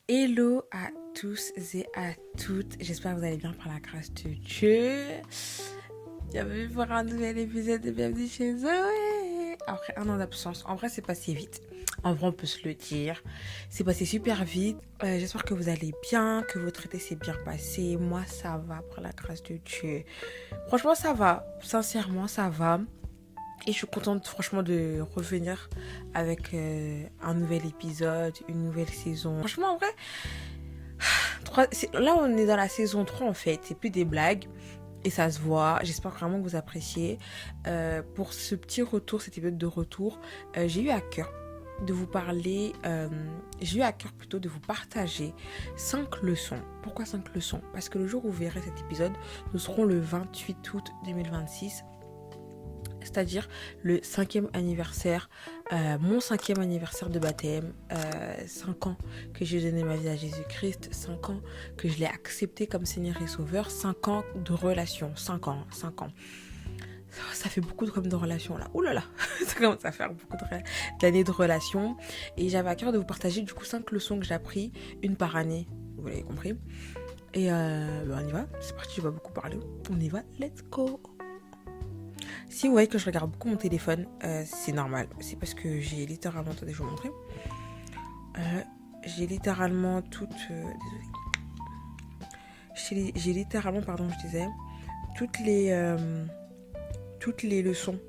Hello à tous et à toutes, j'espère que vous allez bien par la grâce de Dieu. Bienvenue pour un nouvel épisode de Bienvenue chez Zoé. Après un an d'absence, en vrai c'est passé vite, en vrai on peut se le dire, c'est passé super vite. J'espère que vous allez bien, que votre été s'est bien passé, moi ça va par la grâce de Dieu. Franchement ça va, sincèrement ça va. Et je suis contente franchement de revenir avec un nouvel épisode, une nouvelle saison. Franchement en vrai, là on est dans la saison 3 en fait, c'est plus des blagues. Et ça se voit, j'espère vraiment que vous appréciez. Pour ce petit retour, cet épisode de retour, j'ai eu à cœur de vous parler, j'ai eu à cœur plutôt de vous partager 5 leçons. Pourquoi 5 leçons? Parce que le jour où vous verrez cet épisode, nous serons le 28 août 2026. C'est-à-dire le 5e anniversaire, mon 5e anniversaire de baptême, 5 ans que j'ai donné ma vie à Jésus-Christ, 5 ans que je l'ai accepté comme Seigneur et Sauveur, 5 ans de relation, 5 ans. Ça fait beaucoup de relations là. Ouh là là, ça commence à faire beaucoup d'années de relations. Et j'avais à cœur de vous partager du coup 5 leçons que j'ai apprises, une par année, vous l'avez compris. Et on y va, c'est parti, je vais beaucoup parler. On y va, let's go. Si vous voyez que je regarde beaucoup mon téléphone, c'est normal. C'est parce que j'ai littéralement... Attendez, je vais vous montrer. J'ai littéralement toutes... désolée. J'ai littéralement, pardon, je disais, toutes les leçons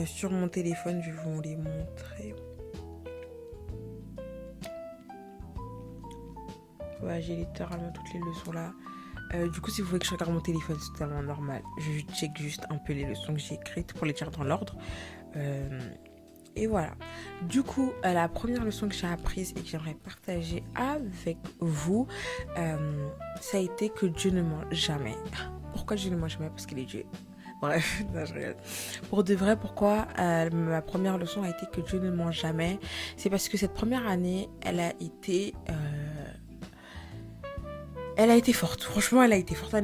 sur mon téléphone. Je vais vous les montrer. Ouais, j'ai littéralement toutes les leçons là. Du coup, si vous voyez que je regarde mon téléphone, c'est totalement normal. Je check juste un peu les leçons que j'ai écrites pour les dire dans l'ordre. Et voilà. Du coup, la première leçon que j'ai apprise et que j'aimerais partager avec vous, ça a été que Dieu ne ment jamais. Pourquoi Dieu ne ment jamais? Parce qu'il est Dieu. Bref, non, je rigole. Pour de vrai, pourquoi ma première leçon a été que Dieu ne ment jamais? C'est parce que cette première année, elle a été forte. Franchement, elle a été forte en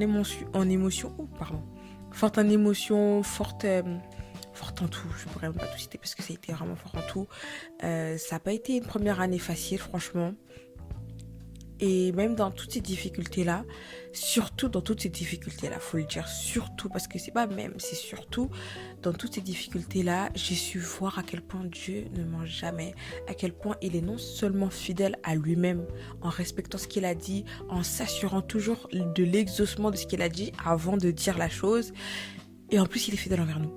émotion. Oh, pardon. Forte en émotion, forte en tout. Je pourrais même pas tout citer parce que ça a été vraiment fort en tout. Ça n'a pas été une première année facile, franchement. Et même dans toutes ces difficultés-là, surtout dans toutes ces difficultés-là, faut le dire, surtout, parce que c'est pas même, c'est surtout dans toutes ces difficultés-là, j'ai su voir à quel point Dieu ne ment jamais, à quel point il est non seulement fidèle à lui-même, en respectant ce qu'il a dit, en s'assurant toujours de l'exaucement de ce qu'il a dit avant de dire la chose, et en plus il est fidèle envers nous.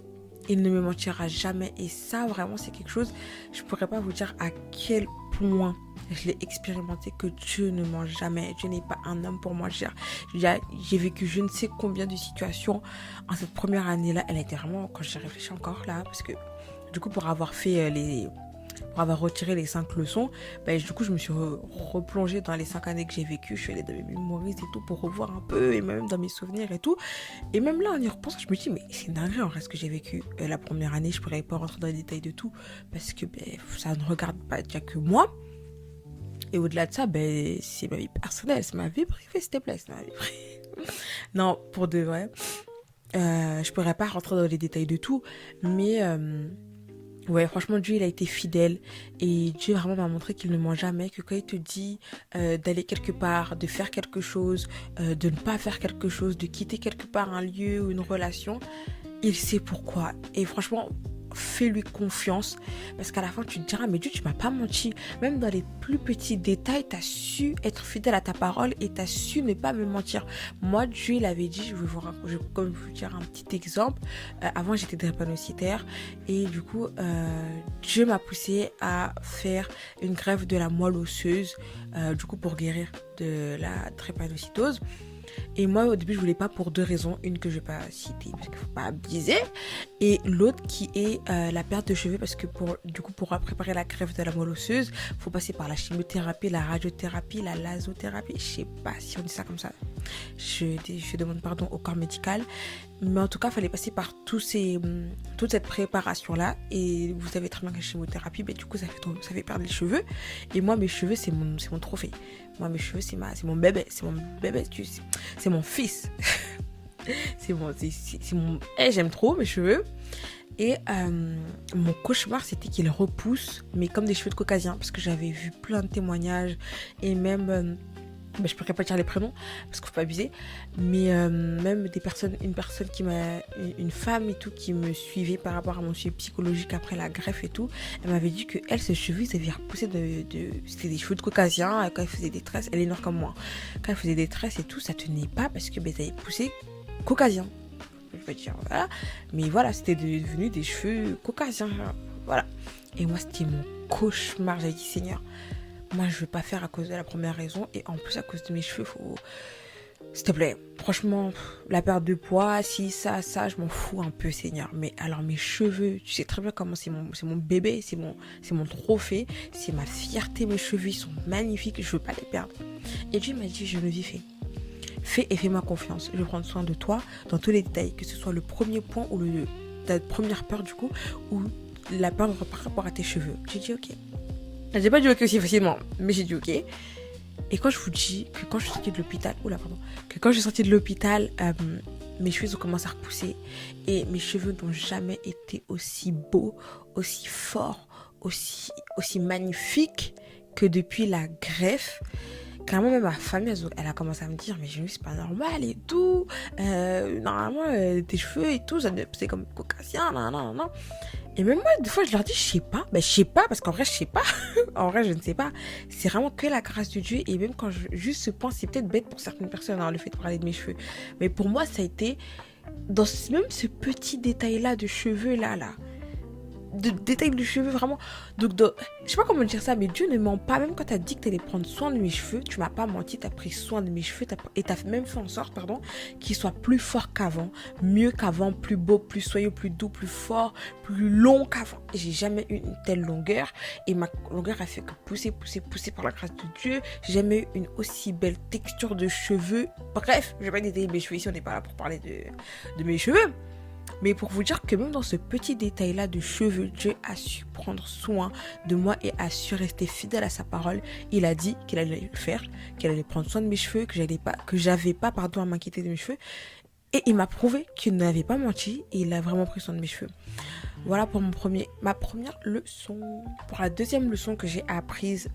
Il ne me mentira jamais. Et ça, vraiment, c'est quelque chose, je ne pourrais pas vous dire à quel point je l'ai expérimenté, que Dieu ne ment jamais. Dieu n'est pas un homme pour mentir. J'ai vécu je ne sais combien de situations en cette première année-là. Elle a été vraiment, quand j'ai réfléchi encore là, parce que du coup, pour avoir retiré les 5 leçons, du coup je me suis replongée dans les 5 années que j'ai vécues. Je suis allée dans mes mémoires et tout pour revoir un peu, et même dans mes souvenirs et tout. Et même là en y repensant, je me dis mais c'est dingue en vrai ce que j'ai vécu la première année. Je pourrais pas rentrer dans les détails de tout parce que ça ne regarde pas déjà que moi. Et au-delà de ça, c'est ma vie personnelle, c'est ma vie privée, s'il te plaît, c'est ma vie privée. Non, pour de vrai, je pourrais pas rentrer dans les détails de tout, mais ouais, franchement, Dieu, il a été fidèle. Et Dieu vraiment m'a montré qu'il ne ment jamais. Que quand il te dit d'aller quelque part, de faire quelque chose, de ne pas faire quelque chose, de quitter quelque part un lieu ou une relation, il sait pourquoi. Et franchement, fais-lui confiance. Parce qu'à la fin, tu te diras, mais Dieu, tu m'as pas menti. Même dans les plus petits détails, tu as su être fidèle à ta parole et tu as su ne pas me mentir. Moi, Dieu, il avait dit, je vais vous dire un petit exemple. Avant, j'étais drépanocytaire. Et du coup, Dieu m'a poussé à faire une greffe de la moelle osseuse. Du coup, pour guérir de la drépanocytose. Et moi, au début, je voulais pas pour 2 raisons. Une que je vais pas citer parce qu'il faut pas abuser. Et l'autre qui est la perte de cheveux parce que pour préparer la greffe de la moelle osseuse, faut passer par la chimiothérapie, la radiothérapie, la lasothérapie. Je sais pas si on dit ça comme ça. Je demande pardon au corps médical. Mais en tout cas, il fallait passer par toute cette préparation-là. Et vous savez très bien que la chimiothérapie, du coup, ça fait perdre les cheveux. Et moi, mes cheveux, c'est mon trophée. Moi, mes cheveux, c'est mon bébé. C'est mon fils. C'est bon, c'est mon... j'aime trop mes cheveux. Et mon cauchemar, c'était qu'ils repoussent, mais comme des cheveux de caucasien, parce que j'avais vu plein de témoignages, et même, je pourrais pas dire les prénoms, parce qu'il faut pas abuser, mais même une femme et tout, qui me suivait par rapport à mon suivi psychologique après la greffe et tout, elle m'avait dit que elle, ses cheveux, ils avaient repoussé c'était des cheveux de caucasien, quand elle faisait des tresses, elle est noire comme moi, quand elle faisait des tresses et tout, ça tenait pas, parce que ça avait poussé caucasien. Je vais dire, voilà. Mais voilà, c'était devenu des cheveux caucasiens. Voilà. Et moi, c'était mon cauchemar. J'avais dit, Seigneur, moi, je veux pas faire à cause de la première raison. Et en plus, à cause de mes cheveux, faut... S'il te plaît, franchement, la perte de poids, si, ça, je m'en fous un peu, Seigneur. Mais alors, mes cheveux, tu sais très bien comment c'est mon bébé, c'est mon trophée, c'est ma fierté. Mes cheveux, ils sont magnifiques, je veux pas les perdre. Et Dieu m'a dit, Geneviève, fais et fais-moi confiance. Je vais prendre soin de toi dans tous les détails, que ce soit le premier point ou ta première peur du coup, ou la peur par rapport à tes cheveux. J'ai dit ok. J'ai pas dit ok aussi facilement, mais j'ai dit ok. Et quand je vous dis que quand je suis sortie de l'hôpital, que quand je suis sortie de l'hôpital, mes cheveux ont commencé à repousser et mes cheveux n'ont jamais été aussi beaux, aussi forts, aussi magnifiques que depuis la greffe. Clairement, même ma famille, elle a commencé à me dire, mais c'est pas normal et tout. Normalement, tes cheveux et tout, c'est comme caucasien, non. Et même moi, des fois, je leur dis, je sais pas. Je sais pas, parce qu'en vrai, je sais pas. En vrai, je ne sais pas. C'est vraiment que la grâce de Dieu. Et même quand juste ce point, c'est peut-être bête pour certaines personnes, le fait de parler de mes cheveux. Mais pour moi, ça a été, même ce petit détail-là de cheveux, là. De détails de cheveux vraiment donc je sais pas comment dire ça, mais Dieu ne ment pas. Même quand t'as dit que t'allais prendre soin de mes cheveux, tu m'as pas menti, t'as pris soin de mes cheveux et t'as même fait en sorte qu'ils soient plus forts qu'avant, mieux qu'avant, plus beaux, plus soyeux, plus doux, plus forts, plus longs qu'avant. Et j'ai jamais eu une telle longueur et ma longueur a fait que pousser par la grâce de Dieu. J'ai jamais eu une aussi belle texture de cheveux. Bref, je vais pas détailler mes cheveux ici, on n'est pas là pour parler de mes cheveux. Mais pour vous dire que même dans ce petit détail-là de cheveux, Dieu a su prendre soin de moi et a su rester fidèle à sa parole. Il a dit qu'il allait le faire, qu'il allait prendre soin de mes cheveux, que j'avais pas à m'inquiéter de mes cheveux. Et il m'a prouvé qu'il n'avait pas menti et il a vraiment pris soin de mes cheveux. Voilà pour ma première leçon. Pour la deuxième leçon que j'ai apprise,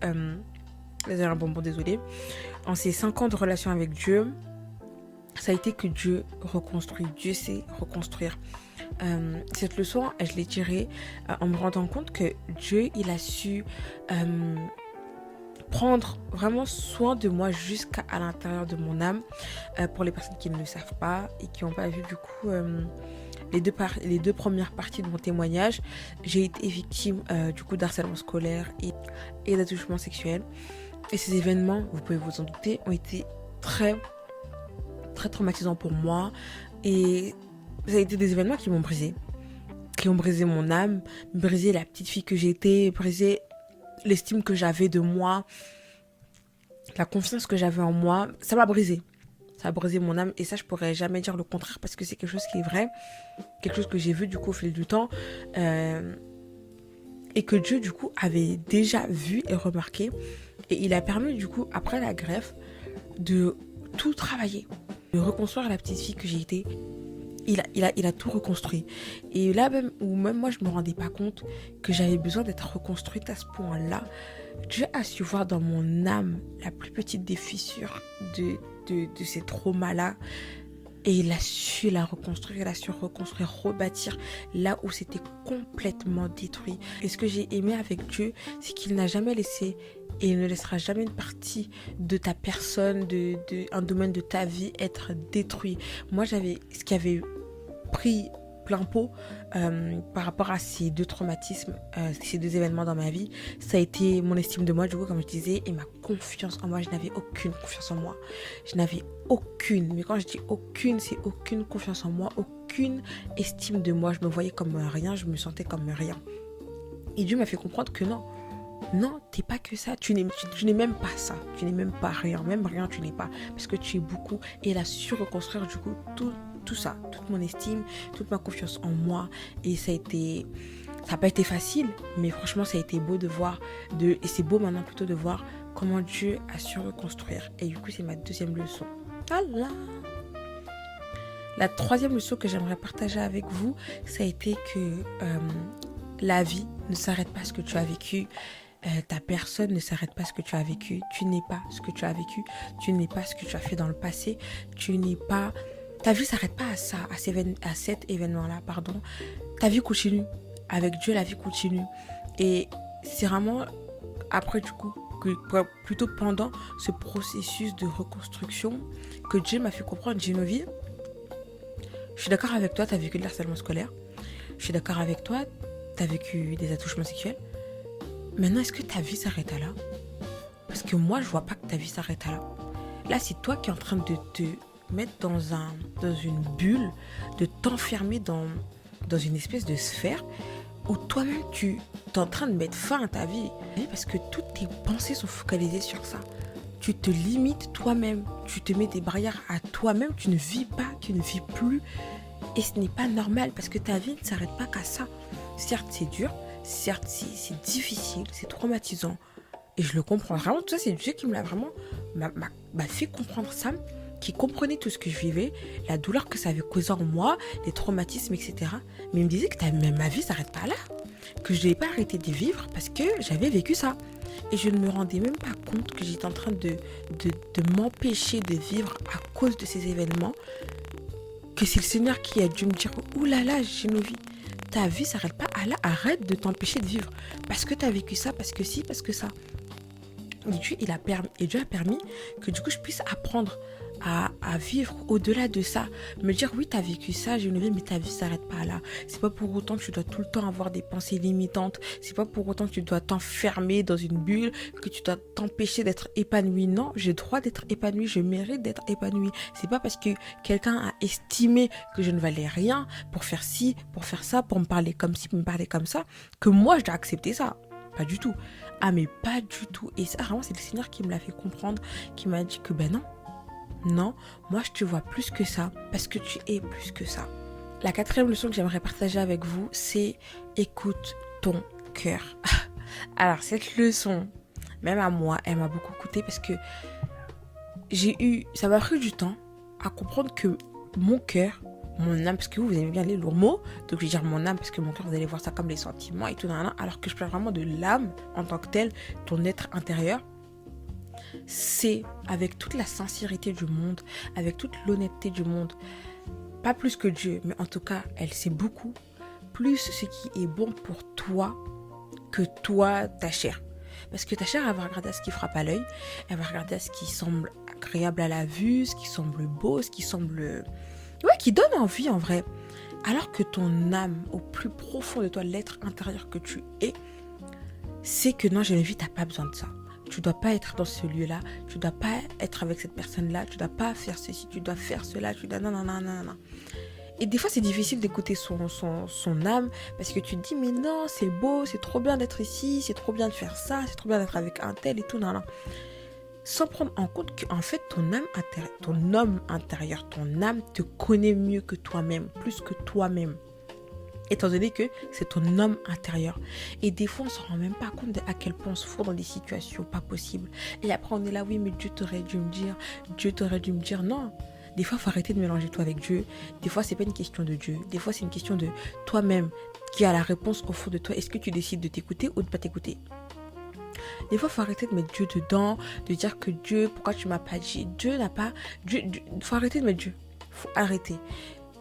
désolé, en ces 5 ans de relation avec Dieu, ça a été que Dieu reconstruit. Dieu sait reconstruire. Cette leçon, je l'ai tirée en me rendant compte que Dieu, il a su prendre vraiment soin de moi jusqu'à l'intérieur de mon âme. Pour les personnes qui ne le savent pas et qui n'ont pas vu du coup les deux premières parties de mon témoignage, j'ai été victime du coup d'harcèlement scolaire et d'attouchement sexuel. Et ces événements, vous pouvez vous en douter, ont été très traumatisant pour moi et ça a été des événements qui m'ont brisé mon âme, brisé la petite fille que j'étais, brisé l'estime que j'avais de moi, la confiance que j'avais en moi. Ça m'a brisé mon âme et ça je pourrais jamais dire le contraire parce que c'est quelque chose qui est vrai, quelque chose que j'ai vu du coup au fil du temps et que Dieu du coup avait déjà vu et remarqué et il a permis du coup après la greffe de tout travailler, de reconstruire la petite fille que j'ai été. Il a tout reconstruit. Et là même moi je me rendais pas compte que j'avais besoin d'être reconstruite à ce point-là. Dieu a su voir dans mon âme la plus petite des fissures de ces traumas-là. Et il a su la reconstruire, il a su reconstruire, rebâtir là où c'était complètement détruit. Et ce que j'ai aimé avec Dieu, c'est qu'il n'a jamais laissé et il ne laissera jamais une partie de ta personne, un domaine de ta vie être détruit. Moi, ce qui avait pris plein pot par rapport à ces deux traumatismes, ces deux événements dans ma vie, ça a été mon estime de moi, du coup, comme je disais, et ma confiance en moi. Je n'avais aucune confiance en moi. Je n'avais aucune, mais quand je dis aucune, c'est aucune confiance en moi, aucune estime de moi. Je me voyais comme rien, je me sentais comme rien. Et Dieu m'a fait comprendre que non, t'es pas que ça, tu n'es même pas ça, tu n'es même pas rien, même rien tu n'es pas, parce que tu es beaucoup. Et il a su reconstruire du coup tout ça, toute mon estime, toute ma confiance en moi. Et ça n'a pas été facile, mais franchement ça a été beau de voir, et c'est beau maintenant plutôt de voir comment Dieu a su reconstruire. Et du coup c'est ma deuxième leçon. Voilà. La troisième leçon que j'aimerais partager avec vous, ça a été que la vie ne s'arrête pas à ce que tu as vécu. Ta personne ne s'arrête pas à ce que tu as vécu. Tu n'es pas ce que tu as vécu. Tu n'es pas ce que tu as fait dans le passé. Tu n'es pas... Ta vie ne s'arrête pas à ça, à cet événement-là, pardon. Ta vie continue. Avec Dieu, la vie continue. Et c'est vraiment après, du coup, plutôt pendant ce processus de reconstruction que Dieu m'a fait comprendre, Geneviève, je suis d'accord avec toi, tu as vécu de l'harcèlement scolaire. Je suis d'accord avec toi, tu as vécu des attouchements sexuels. Maintenant, est-ce que ta vie s'arrête à là? Parce que moi, je vois pas que ta vie s'arrête à là. Là, c'est toi qui es en train de te mettre dans une bulle, de t'enfermer dans une espèce de sphère où toi-même, tu es en train de mettre fin à ta vie. Parce que toutes tes pensées sont focalisées sur ça. Tu te limites toi-même. Tu te mets des barrières à toi-même. Tu ne vis pas, tu ne vis plus. Et ce n'est pas normal parce que ta vie ne s'arrête pas qu'à ça. Certes, c'est dur. Certes, c'est difficile. C'est traumatisant. Et je le comprends. Vraiment, tout ça, c'est Dieu qui me l'a vraiment m'a fait comprendre ça, qui comprenait tout ce que je vivais, la douleur que ça avait causé en moi, les traumatismes, etc. Mais il me disait que ma vie ne s'arrête pas là. Que je ne devais pas arrêter de vivre parce que j'avais vécu ça. Et je ne me rendais même pas compte que j'étais en train de m'empêcher de vivre à cause de ces événements. Que c'est le Seigneur qui a dû me dire « Ouh là là, Geneviève, ta vie ne s'arrête pas à là, arrête de t'empêcher de vivre. Parce que tu as vécu ça, parce que si, parce que ça. » Et Dieu a permis que du coup je puisse apprendre à vivre au-delà de ça. Me dire oui, tu as vécu ça, Geneviève, mais ta vie ne s'arrête pas là. C'est pas pour autant que tu dois tout le temps avoir des pensées limitantes. C'est pas pour autant que tu dois t'enfermer dans une bulle, que tu dois t'empêcher d'être épanoui. Non, j'ai le droit d'être épanoui, je mérite d'être épanoui. C'est pas parce que quelqu'un a estimé que je ne valais rien pour faire ci, pour faire ça, pour me parler comme ci, pour me parler comme ça, que moi je dois accepter ça. Pas du tout. Ah mais pas du tout. Et ça vraiment c'est le Seigneur qui me l'a fait comprendre, qui m'a dit que ben non, moi je te vois plus que ça, parce que tu es plus que ça. La quatrième leçon que j'aimerais partager avec vous, c'est écoute ton cœur. Alors cette leçon, même à moi, elle m'a beaucoup coûté parce que ça m'a pris du temps à comprendre que mon cœur, mon âme, parce que vous aimez bien les lourds mots, donc je vais dire mon âme parce que mon cœur, vous allez voir ça comme les sentiments et tout, alors que je parle vraiment de l'âme en tant que telle, ton être intérieur. C'est avec toute la sincérité du monde, avec toute l'honnêteté du monde, pas plus que Dieu, mais en tout cas, elle sait beaucoup, plus ce qui est bon pour toi que toi, ta chair. Parce que ta chair, elle va regarder à ce qui frappe à l'œil, elle va regarder à ce qui semble agréable à la vue, ce qui semble beau, ce qui semble... Ouais, qui donne envie en vrai. Alors que ton âme, au plus profond de toi, l'être intérieur que tu es, c'est que non, Geneviève, t'as pas besoin de ça. Tu dois pas être dans ce lieu-là, tu dois pas être avec cette personne-là, tu dois pas faire ceci, tu dois faire cela, tu dois non. Et des fois, c'est difficile d'écouter son âme parce que tu te dis, mais non, c'est beau, c'est trop bien d'être ici, c'est trop bien de faire ça, c'est trop bien d'être avec un tel et tout, non. Sans prendre en compte qu'en fait, ton homme intérieur, ton âme te connaît mieux que toi-même, plus que toi-même. Étant donné que c'est ton homme intérieur. Et des fois, on ne se rend même pas compte à quel point on se fout dans des situations pas possibles. Et après, on est là, oui, mais Dieu t'aurait dû me dire, non. Des fois, il faut arrêter de mélanger toi avec Dieu. Des fois, c'est pas une question de Dieu. Des fois, c'est une question de toi-même qui a la réponse au fond de toi. Est-ce que tu décides de t'écouter ou de ne pas t'écouter? Des fois, il faut arrêter de mettre Dieu dedans, de dire que Dieu, pourquoi tu m'as pas dit? Dieu n'a pas... Il faut arrêter de mettre Dieu. Il faut arrêter.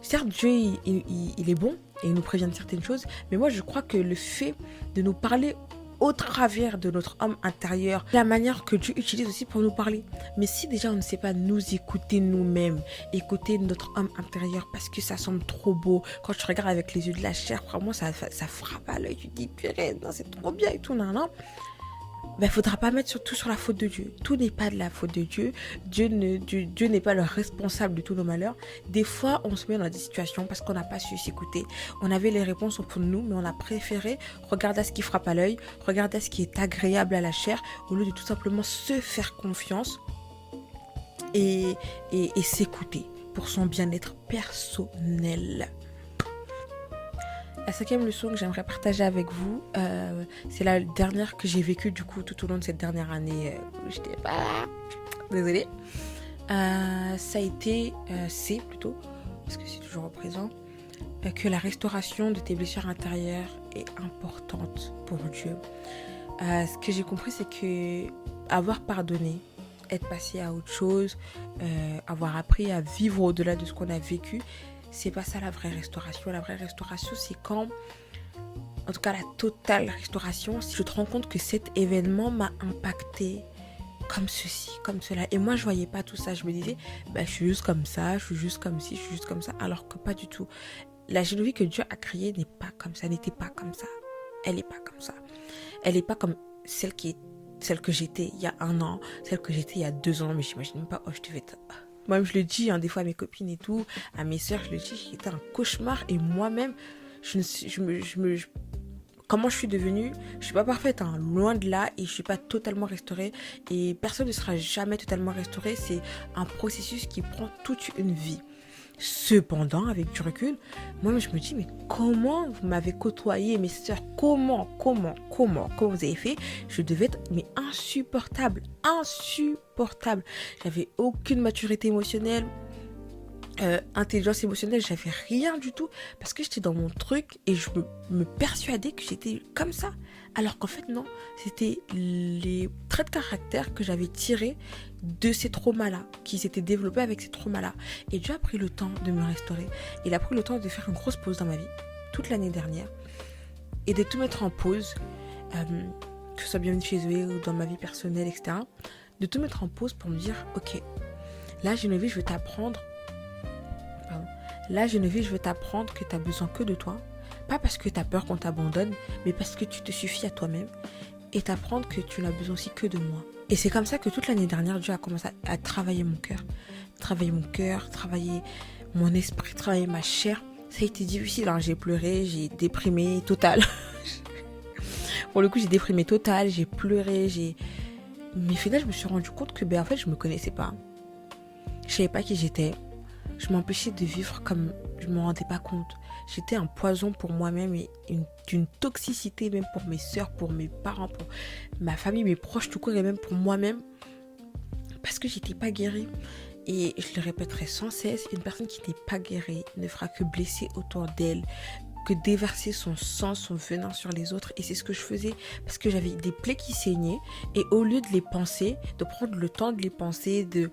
Certes, Dieu, il est bon et il nous prévient de certaines choses, mais moi, je crois que le fait de nous parler au travers de notre homme intérieur, la manière que Dieu utilise aussi pour nous parler. Mais si déjà on ne sait pas nous écouter nous-mêmes, écouter notre homme intérieur parce que ça semble trop beau, quand tu regardes avec les yeux de la chair, vraiment, ça frappe à l'œil, tu te dis, purée, non, c'est trop bien et tout, non. Ben, il ne faudra pas mettre tout sur la faute de Dieu. Tout n'est pas de la faute de Dieu. Dieu n'est pas le responsable de tous nos malheurs. Des fois, on se met dans des situations parce qu'on n'a pas su s'écouter. On avait les réponses au fond de nous, mais on a préféré regarder à ce qui frappe à l'œil, regarder à ce qui est agréable à la chair, au lieu de tout simplement se faire confiance et s'écouter pour son bien-être personnel. La cinquième leçon que j'aimerais partager avec vous, c'est la dernière que j'ai vécue du coup tout au long de cette dernière année où j'étais pas là. Désolée. Ça a été, c'est plutôt parce que c'est toujours au présent, que la restauration de tes blessures intérieures est importante pour Dieu. Ce que j'ai compris, c'est que avoir pardonné, être passé à autre chose, avoir appris à vivre au-delà de ce qu'on a vécu, c'est pas ça la vraie restauration. La vraie restauration, c'est quand, en tout cas la totale restauration, si je te rends compte que cet événement m'a impacté comme ceci, comme cela. Et moi, je voyais pas tout ça. Je me disais, je suis juste comme ça, je suis juste comme ci, je suis juste comme ça. Alors que pas du tout. La Génovie que Dieu a créée n'est pas comme ça, n'était pas comme ça. Elle n'est pas comme ça. Elle n'est pas comme celle que j'étais il y a 1 an, celle que j'étais il y a 2 ans. Mais j'imagine même pas, je devais être... Moi-même, je le dis, des fois à mes copines et tout, à mes sœurs, je le dis, j'étais un cauchemar. Et moi-même, comment je suis devenue, je suis pas parfaite, loin de là, et je suis pas totalement restaurée, et personne ne sera jamais totalement restauré. C'est un processus qui prend toute une vie. Cependant, avec du recul, moi je me dis, mais comment vous m'avez côtoyé, mes sœurs, comment vous avez fait? Je devais être insupportable. J'avais aucune maturité émotionnelle, intelligence émotionnelle, j'avais rien du tout, parce que j'étais dans mon truc et je me persuadais que j'étais comme ça, alors qu'en fait non, c'était les traits de caractère que j'avais tirés de ces traumas-là, qui s'étaient développés avec ces traumas-là. Et Dieu a pris le temps de me restaurer. Il a pris le temps de faire une grosse pause dans ma vie, toute l'année dernière, et de tout mettre en pause, que ce soit bien chez eux ou dans ma vie personnelle, etc. De tout mettre en pause pour me dire, ok, là Geneviève, je veux t'apprendre que tu as besoin que de toi. Pas parce que tu as peur qu'on t'abandonne, mais parce que tu te suffis à toi-même. Et t'apprendre que tu n'as besoin aussi que de moi. Et c'est comme ça que toute l'année dernière, Dieu a commencé à travailler mon cœur. Travailler mon esprit, travailler ma chair. Ça a été difficile, j'ai pleuré, j'ai déprimé total. Pour le coup, j'ai déprimé total, j'ai pleuré, Mais finalement, je me suis rendu compte que en fait, je me connaissais pas. Je savais pas qui j'étais. Je m'empêchais de vivre comme je me rendais pas compte. J'étais un poison pour moi-même et d'une toxicité même pour mes sœurs, pour mes parents, pour ma famille, mes proches tout court et même pour moi-même. Parce que j'étais pas guérie. Et je le répéterai sans cesse, une personne qui n'est pas guérie ne fera que blesser autour d'elle, que déverser son sang, son venin sur les autres. Et c'est ce que je faisais parce que j'avais des plaies qui saignaient. Et au lieu de les penser, de prendre le temps de les penser, de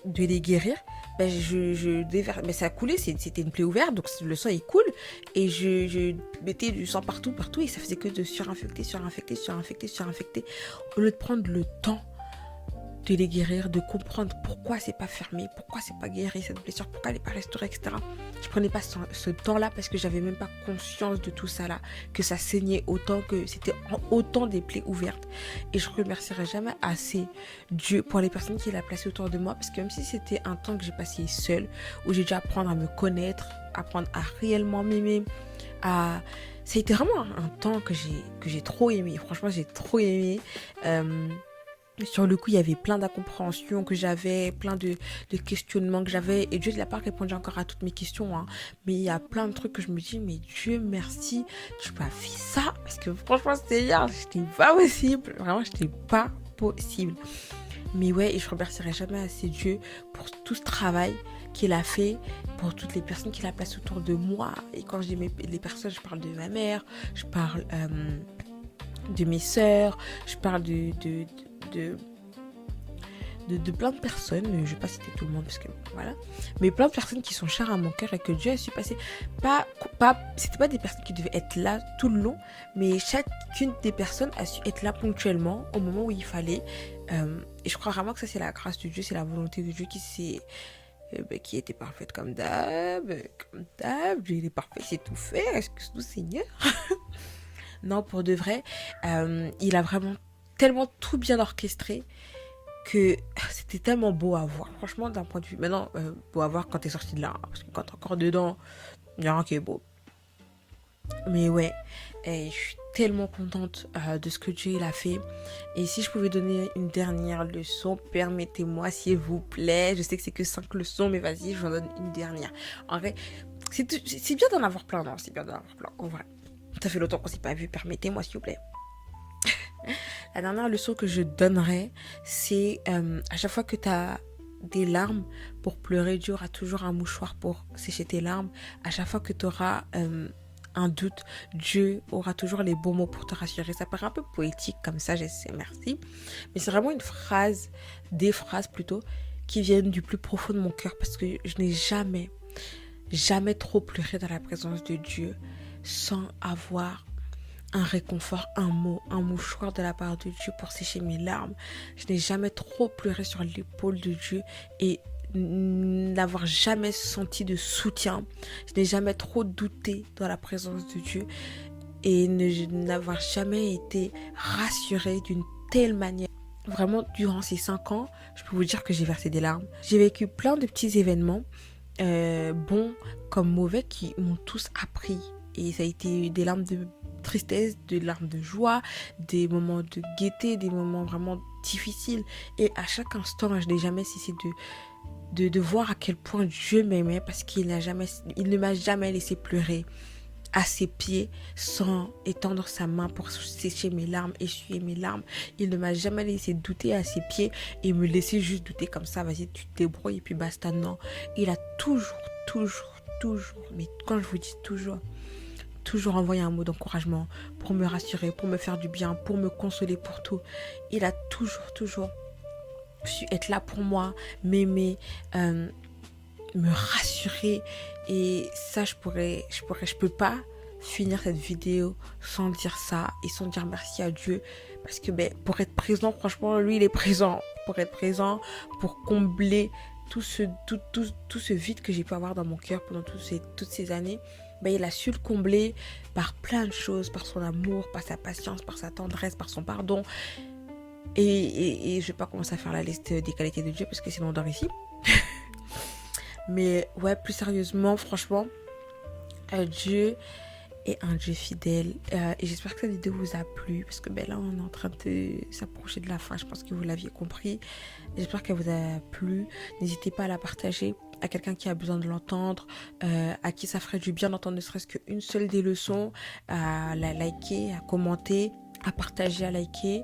les guérir, mais ça coulait, c'était une plaie ouverte, donc le sang il coule, et je mettais du sang partout, et ça faisait que de surinfecter, au lieu de prendre le temps de les guérir, de comprendre pourquoi c'est pas fermé, pourquoi c'est pas guéri cette blessure, pourquoi elle n'est pas restaurée, etc. Je prenais pas ce temps-là parce que j'avais même pas conscience de tout ça là, que ça saignait autant, que c'était autant des plaies ouvertes. Et je remercierai jamais assez Dieu pour les personnes qu'il a placées autour de moi, parce que même si c'était un temps que j'ai passé seule, où j'ai dû apprendre à me connaître, apprendre à réellement m'aimer, ça a été vraiment un temps que j'ai trop aimé. Franchement, j'ai trop aimé. Sur le coup, il y avait plein d'incompréhensions que j'avais, plein de questionnements que j'avais. Et Dieu, il n'a pas répondu encore à toutes mes questions. Mais il y a plein de trucs que je me dis, mais Dieu, merci, tu m'as fait ça. Parce que franchement, c'était pas possible. Vraiment, c'était pas possible. Mais ouais, et je remercierai jamais assez Dieu pour tout ce travail qu'il a fait, pour toutes les personnes qu'il a placées autour de moi. Et quand je dis les personnes, je parle de ma mère, je parle de mes sœurs, je parle de plein de personnes, je vais pas citer tout le monde parce que voilà, mais plein de personnes qui sont chères à mon cœur et que Dieu a su passer. C'était pas des personnes qui devaient être là tout le long, mais chacune des personnes a su être là ponctuellement au moment où il fallait. Et je crois vraiment que ça, c'est la grâce de Dieu, c'est la volonté de Dieu qui était parfaite comme d'hab. Dieu il est parfait, c'est tout faire, excuse-nous Seigneur. Non, pour de vrai, il a vraiment tellement tout bien orchestré que c'était tellement beau à voir. Franchement, d'un point de vue... Maintenant, beau à voir quand t'es sorti de là, parce que quand t'es encore dedans, il n'y a rien qui est beau. Mais ouais, je suis tellement contente de ce que Dieu il a fait. Et si je pouvais donner une dernière leçon, permettez-moi s'il vous plaît. Je sais que c'est que 5 leçons, mais vas-y, je vous en donne une dernière. En vrai, c'est bien d'en avoir plein, non? C'est bien d'en avoir plein, en vrai. Ça fait longtemps qu'on s'est pas vu, permettez-moi s'il vous plaît. La dernière leçon que je donnerais, c'est à chaque fois que tu as des larmes pour pleurer, Dieu aura toujours un mouchoir pour sécher tes larmes. À chaque fois que tu auras un doute, Dieu aura toujours les bons mots pour te rassurer. Ça paraît un peu poétique comme ça, je sais, merci. Mais c'est vraiment une phrase, des phrases plutôt, qui viennent du plus profond de mon cœur parce que je n'ai jamais trop pleuré dans la présence de Dieu sans avoir un réconfort, un mot, un mouchoir de la part de Dieu pour sécher mes larmes. Je n'ai jamais trop pleuré sur l'épaule de Dieu et n'avoir jamais senti de soutien. Je n'ai jamais trop douté dans la présence de Dieu et n'avoir jamais été rassurée d'une telle manière. Vraiment, durant ces 5 ans, je peux vous dire que j'ai versé des larmes. J'ai vécu plein de petits événements, bons comme mauvais, qui m'ont tous appris. Et ça a été des larmes de tristesse, des larmes de joie, des moments de gaieté, des moments vraiment difficiles. Et à chaque instant, je n'ai jamais cessé de voir à quel point Dieu m'aimait parce qu'il ne m'a jamais laissé pleurer à ses pieds sans étendre sa main pour sécher mes larmes, essuyer mes larmes. Il ne m'a jamais laissé douter à ses pieds et me laisser juste douter comme ça, vas-y tu te débrouilles et puis basta. Non, il a toujours, mais quand je vous dis toujours envoyé un mot d'encouragement pour me rassurer, pour me faire du bien, pour me consoler pour tout. Il a toujours su être là pour moi, m'aimer, me rassurer. Et ça, je peux pas finir cette vidéo sans dire ça et sans dire merci à Dieu parce que pour être présent, franchement, lui il est présent pour être présent, pour combler tout ce vide que j'ai pu avoir dans mon cœur pendant toutes ces années. Il a su le combler par plein de choses, par son amour, par sa patience, par sa tendresse, par son pardon. Et je vais pas commencer à faire la liste des qualités de Dieu parce que sinon on dort ici. Mais ouais, plus sérieusement, franchement, Dieu est un Dieu fidèle. Et j'espère que cette vidéo vous a plu. Parce que là, on est en train de s'approcher de la fin. Je pense que vous l'aviez compris. J'espère qu'elle vous a plu. N'hésitez pas à la partager à quelqu'un qui a besoin de l'entendre, à qui ça ferait du bien d'entendre ne serait-ce qu'une seule des leçons, à la liker, à commenter, à partager, à liker.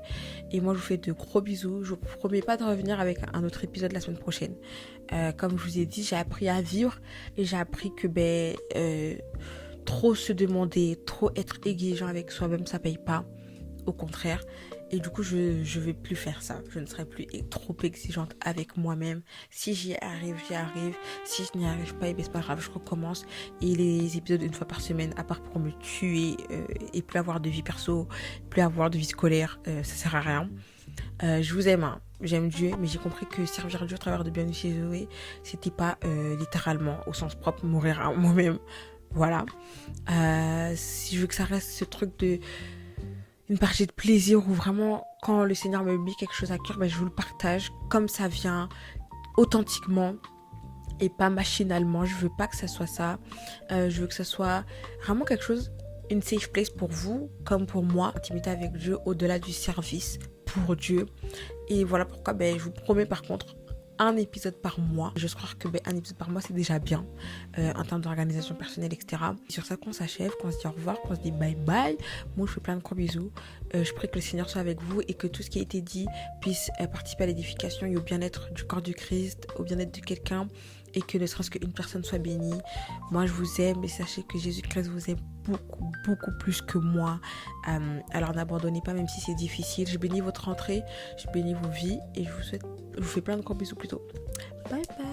Et moi, je vous fais de gros bisous. Je vous promets pas de revenir avec un autre épisode la semaine prochaine. Comme je vous ai dit, j'ai appris à vivre et j'ai appris que trop se demander, trop être exigeant avec soi-même, ça paye pas. Au contraire. Et du coup, je vais plus faire ça. Je ne serai plus trop exigeante avec moi-même. Si j'y arrive, j'y arrive. Si je n'y arrive pas, c'est pas grave, je recommence. Et les épisodes une fois par semaine, à part pour me tuer et plus avoir de vie perso, plus avoir de vie scolaire, ça sert à rien. Je vous aime, hein. J'aime Dieu, mais j'ai compris que servir Dieu au travers de Bienvenue chez Zoé, c'était pas littéralement, au sens propre, mourir à moi-même. Voilà. Si je veux que ça reste ce truc de une partie de plaisir où vraiment quand le Seigneur me met quelque chose à cœur, je vous le partage comme ça vient, authentiquement et pas machinalement. Je veux pas que ça soit ça. Je veux que ça soit vraiment quelque chose, une safe place pour vous comme pour moi, intimité avec Dieu au-delà du service pour Dieu. Et voilà pourquoi je vous promets par contre un épisode par mois. Je crois que un épisode par mois c'est déjà bien en termes d'organisation personnelle, etc. C'est sur ça qu'on s'achève, qu'on se dit au revoir, qu'on se dit bye bye. Moi je fais plein de gros bisous. Je prie que le Seigneur soit avec vous et que tout ce qui a été dit puisse participer à l'édification et au bien-être du corps du Christ, au bien-être de quelqu'un, et que ne serait-ce qu'une personne soit bénie. Moi je vous aime et sachez que Jésus-Christ vous aime beaucoup plus que moi. Alors n'abandonnez pas même si c'est difficile. Je bénis votre rentrée, je bénis vos vies et je vous fais plein de gros bisous plutôt. Bye bye.